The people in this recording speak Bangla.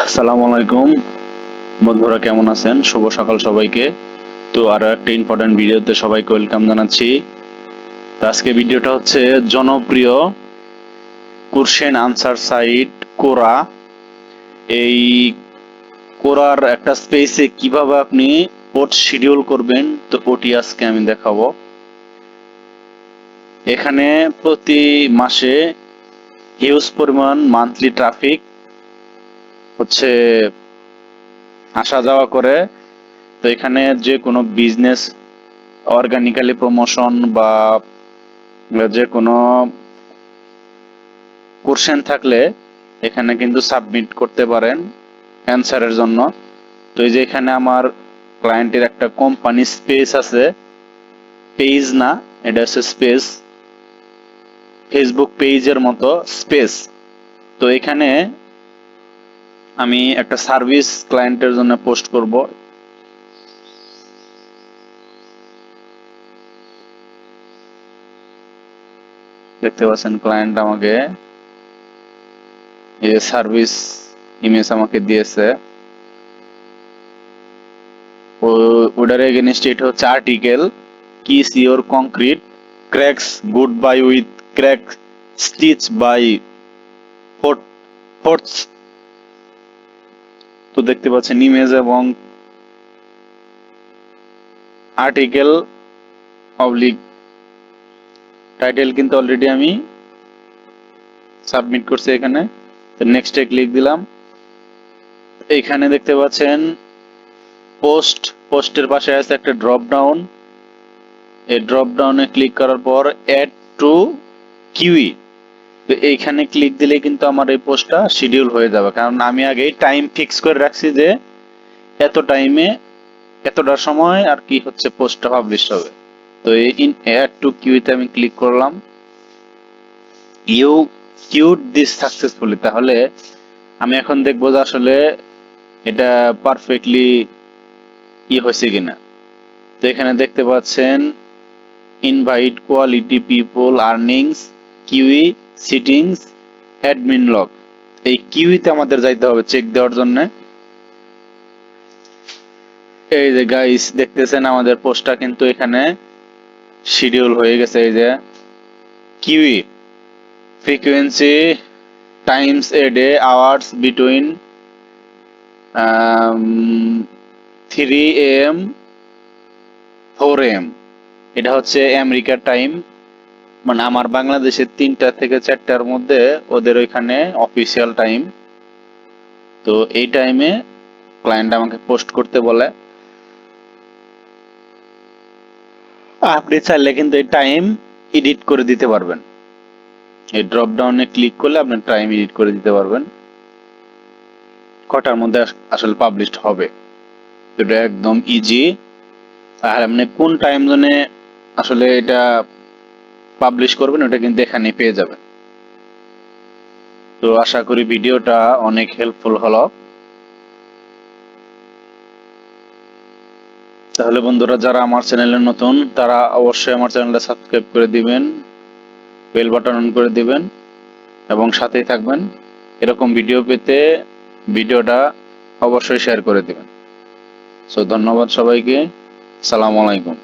আসসালামু আলাইকুম বন্ধুরা, কেমন আছেন? শুভ সকাল সবাইকে। তো আরো একটা ইম্পর্টেন্ট ভিডিওতে সবাইকে ওয়েলকাম জানাচ্ছি। তো আজকে ভিডিওটা হচ্ছে জনপ্রিয় কোশ্চেন আনসার সাইট কোরা। এই কোরার একটা স্পেসে কিভাবে আপনি কোড শিডিউল করবেন, তো ওটি আজকে আমি দেখাবো। এখানে প্রতি মাসে হিউজ পরিমাণ মান্থলি ট্রাফিক হচ্ছে আসা যাওয়া করে। তো এখানে যে কোনো বিজনেস অর্গানিক্যালি প্রমোশন বা যে কোনো কোশ্চেন থাকলে এখানে কিন্তু সাবমিট করতে পারেন অ্যান্সারের জন্য। তো এই যে এখানে আমার ক্লায়েন্টের একটা কোম্পানি স্পেস আছে, পেজ না, এটা হচ্ছে স্পেস, ফেসবুক পেজের মতো স্পেস। তো এখানে আমি একটা সার্ভিস ক্লায়েন্টের জন্য পোস্ট করব। দেখতে পাচ্ছেন ক্লায়েন্ট আমাকে এই যে সার্ভিস ইমেজ আমাকে দিয়েছে। ওটার এগেনস্ট এটা হচ্ছে article kiss your concrete cracks goodbye with crack stitch by fourth. তো দেখতে পাচ্ছেন ইমেজ এবং আর্টিকেল অবলিক টাইটেল কিন্তু অলরেডি আমি সাবমিট করছি এখানে। তো নেক্সটে ক্লিক দিলাম। এখানে দেখতে পাচ্ছেন পোস্টের পাশে আছে একটা ড্রপ ডাউন। এই ড্রপ ডাউনে ক্লিক করার পর অ্যাড টু কিউই, তো এইখানে ক্লিক দিলে কিন্তু আমার এই পোস্টটা শিডিউল হয়ে যাবে, কারণ আমি আগেই টাইম ফিক্স করে রাখছি যে এত টাইমে এতটা সময় আর কি হচ্ছে পোস্টটা পাবলিশ হবে। তো এই ইন অ্যাড টু কিউতে আমি ক্লিক করলাম। ইউ কিউড দিস সাকসেসফুলি, তাহলে আমি এখন দেখবো যে আসলে এটা পারফেক্টলি হয়েছে কিনা। তো এখানে দেখতে পাচ্ছেন invite quality people earnings kiwi sittings admin log. এই কিউইতে আমাদের যাইতে হবে চেক দেওয়ার জন্য। এই যে গাইস দেখতেছেন আমাদের পোস্টটা কিন্তু এখানে শিডিউল হয়ে গেছে। এই যে kiwi frequency Times a day hours between 3 AM 4 AM। এটা হচ্ছে আমেরিকার টাইম, মানে আমার বাংলাদেশের 3টা থেকে 4টার মধ্যে ওদের ওইখানে অফিসিয়াল টাইম। তো এই টাইমে ক্লায়েন্ট আমাকে পোস্ট করতে বলে। আপনি চাইলে কিন্তু এই টাইম এডিট করে দিতে পারবেন। এই ড্রপ ডাউনে ক্লিক করলে আপনি টাইম এডিট করে দিতে পারবেন কটার মধ্যে আসলে পাবলিশড হবে। এটা একদম ইজি। আর আপনি কোন টাইম জোনে আসলে এটা পাবলিশ করবেন ওটা কিন্তু এখানে পেয়ে যাবেন। তো আশা করি ভিডিওটা অনেক হেল্পফুল হলো। তাহলে বন্ধুরা, যারা আমার চ্যানেলে নতুন তারা অবশ্যই আমার চ্যানেলটা সাবস্ক্রাইব করে দিবেন, বেল বাটন অন করে দিবেন এবং সাথেই থাকবেন। এরকম ভিডিও পেতে ভিডিওটা অবশ্যই শেয়ার করে দিবেন। সো ধন্যবাদ সবাইকে। সালাম আলাইকুম।